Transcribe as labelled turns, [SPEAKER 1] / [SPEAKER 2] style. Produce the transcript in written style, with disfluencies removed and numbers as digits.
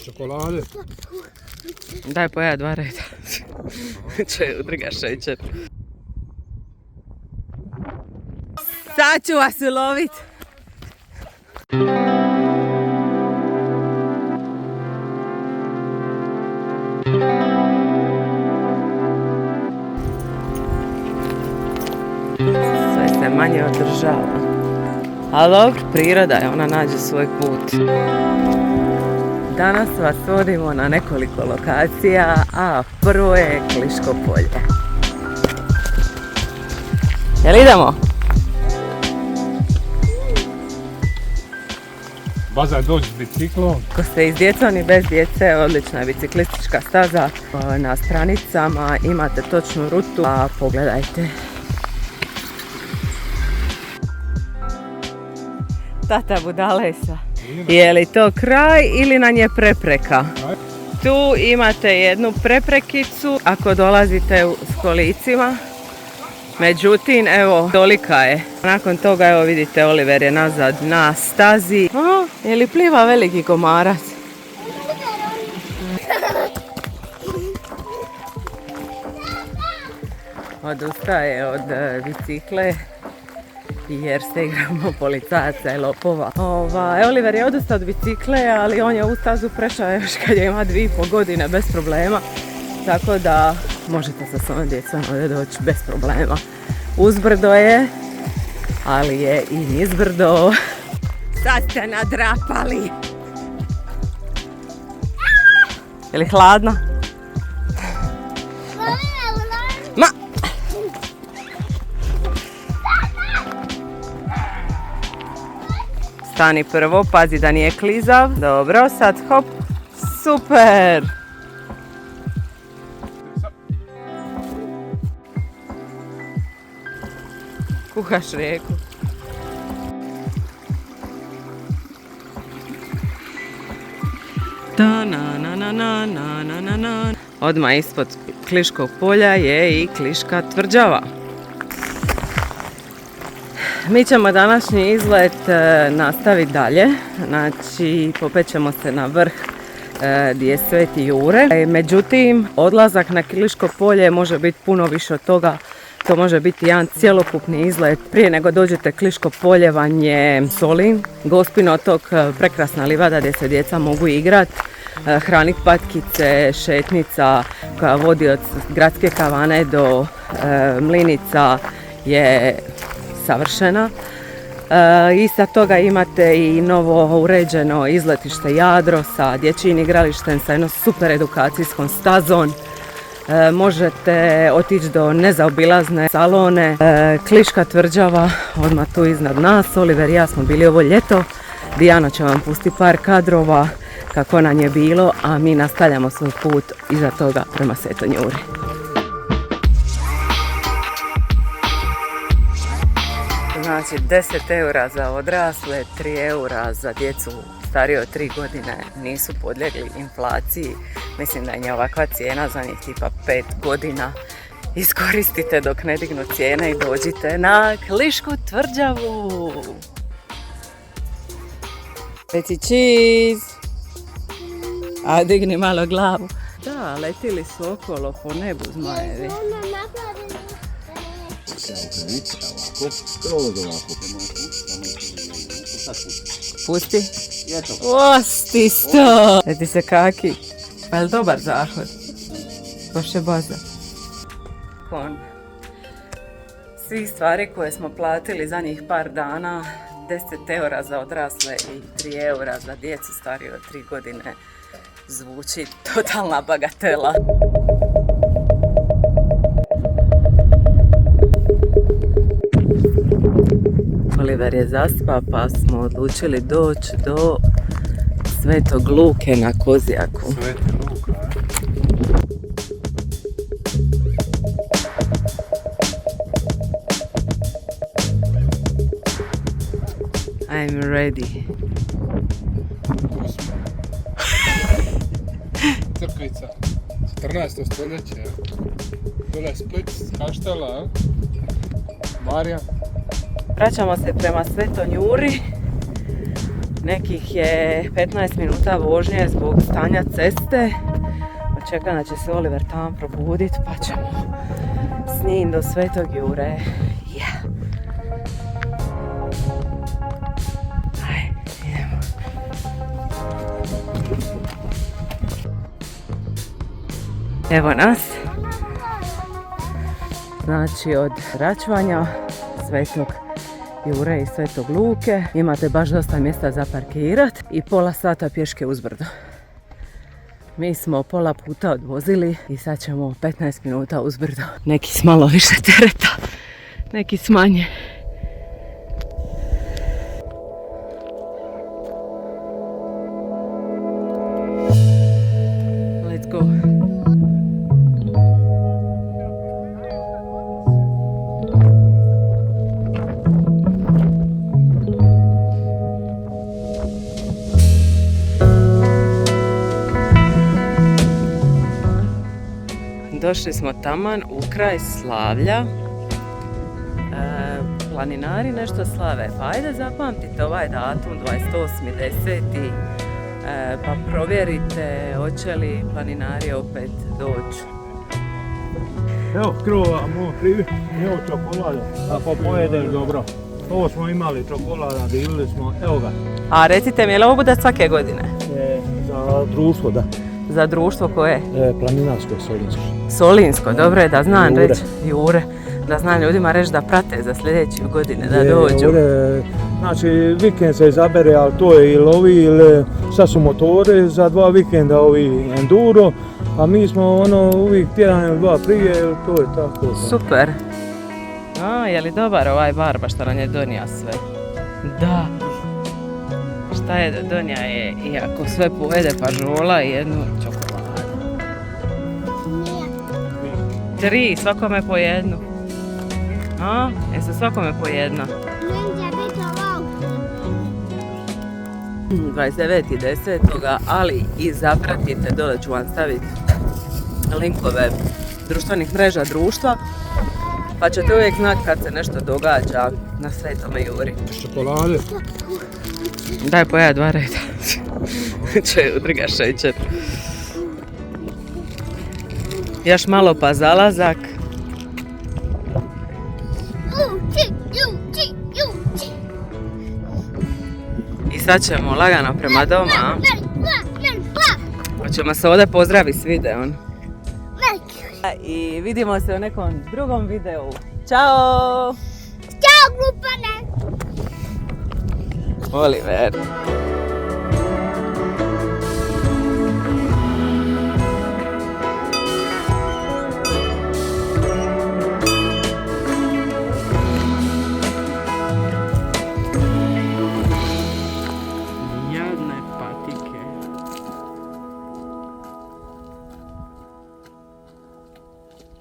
[SPEAKER 1] Čokolade.
[SPEAKER 2] Daj poja 2 reda. Če udrga šećer. Sad ću vas ulovit. Sve se manje održava. Ali dobro, priroda je, ona nađe svoj put. Danas vas vodimo na nekoliko lokacija, a prvo je Kliško polje. Jel idemo?
[SPEAKER 1] Baza dođi s biciklom.
[SPEAKER 2] Ako ste i s djecom i bez djece, odlična je biciklistička staza. Na stranicama imate točnu rutu, a pogledajte. Tata Budalesa. Je li to kraj ili nam je prepreka? Tu imate jednu preprekicu ako dolazite s kolicima. Međutim, evo, tolika je. Nakon toga, evo vidite, Oliver je nazad na stazi. Je li pliva veliki komarac? Odustaje od bicikle jer se igramo policajaca i lopova. Oliver je odustao od bicikle, ali on je ovu stazu prešao još kad je ima 2,5 godine bez problema. Tako da možete sa svojom djecom ovdje doći bez problema. Uzbrdo je, ali je i nizbrdo. Sad ste nadrapali. Je li hladno? Ma! Stani prvo, pazi da nije klizav. Dobro, sad hop. Super! Kuhaš rijeku. Odmah ispod Kliškog polja je i Kliška tvrđava. Mi ćemo današnji izlet nastaviti dalje. Znači, popećemo se na vrh gdje je Sveti Jure. Međutim, odlazak na Kliško polje može biti puno više od toga. To može biti jedan cjelokupni izlet. Prije nego dođete Kliško polje vam je Solin, Gospin otok, prekrasna livada gdje se djeca mogu igrati, hraniti patkice, šetnica koja vodi od gradske kavane do mlinica je savršena. Iza toga imate i novo uređeno izletište Jadro sa dječjim igralištem, sa jednom super edukacijskom stazom. Možete otići do nezaobilazne salone. Kliška tvrđava odmah tu iznad nas. Oliver i ja smo bili ovo ljeto. Dijana će vam pustiti par kadrova kako nam je bilo, a mi nastavljamo svoj put iza toga prema Svetoj Juri. Znači 10 eura za odrasle, 3 eura za djecu starije od 3 godine, nisu podlijegli inflaciji. Mislim da je ovakva cijena za njih tipa 5 godina. Iskoristite dok ne dignu cijene i dođite na Klišku tvrđavu. Reci cheese. A digni malo glavu. Da, letili su okolo po nebu zmajevi. Pusti. Osti sto. Reti se kaki. Pa je li dobar zahod? Baš je baza. Kon svih stvari koje smo platili za njih par dana, 10 eura za odrasle i 3 eura za djecu starije od 3 godine, zvuči totalna bagatela. Oliver je zaspao pa smo odlučili doći do Svetog Luke na Kozjaku.
[SPEAKER 1] Sveti Luka,
[SPEAKER 2] I'm ready.
[SPEAKER 1] Crkvica, 14. stoljeće. Dole je Split, Kaštela, Marija.
[SPEAKER 2] Vraćamo se prema Svetoj Juri. Nekih je 15 minuta vožnje zbog stanja ceste. Očekam da će se Oliver tamo probudit pa ćemo s njim do Svetog Jure. Yeah. Ajde, idemo. Evo nas. Znači od Račvanja, Svetog Jure i Svetog Luke imate baš dosta mjesta za parkirat i pola sata pješke uzbrdo. Mi smo pola puta odvozili i sad ćemo 15 minuta uzbrdo. Neki s malo više tereta, neki s manje. Let's go. Došli smo taman u kraj slavlja. Planinari nešto slave. Pa ajde zapamtite ovaj datum 28.10. Pa provjerite hoće li planinari opet doći.
[SPEAKER 3] Evo krova, moj krivi, evo čokolada, ako pojedeš dobro. Ovo smo imali čokolada, divili smo, evo ga.
[SPEAKER 2] A recite mi, je li ovo bude svake godine?
[SPEAKER 3] Za društvo, da.
[SPEAKER 2] Za društvo koje?
[SPEAKER 3] Planinarsko, solinsko.
[SPEAKER 2] Solinsko, dobro je da znam
[SPEAKER 3] Jure.
[SPEAKER 2] reći. Jure. Da znam ljudima reći da prate za sljedeće godine, da dođu.
[SPEAKER 3] Znači, vikend se izabere, ali to je ili ovi, ili sad su motore za 2 vikenda, ovi enduro, a mi smo uvijek tjedan ili 2 prije, to je tako.
[SPEAKER 2] Super. A, je li dobar ovaj barba što nam je donija sve? Da. Šta je donija je, i ako sve pojede pa žola i jednu čokoladu. 3, svakome po jednu. A, jesu svakome po jedna? 29.10. ali i zapratite, dole ću vam staviti linkove društvenih mreža društva, pa ćete uvijek znati kad se nešto događa na Svetome Juri.
[SPEAKER 1] Čokolade.
[SPEAKER 2] Daj poja 2 reda. Če udriga šećer. Još malo pa zalazak. I sad ćemo lagano prema doma. Hoćemo se ovdje pozdraviti s videom. I vidimo se u nekom drugom videu. Ćao!
[SPEAKER 4] Ćao, grupane!
[SPEAKER 2] Oliver.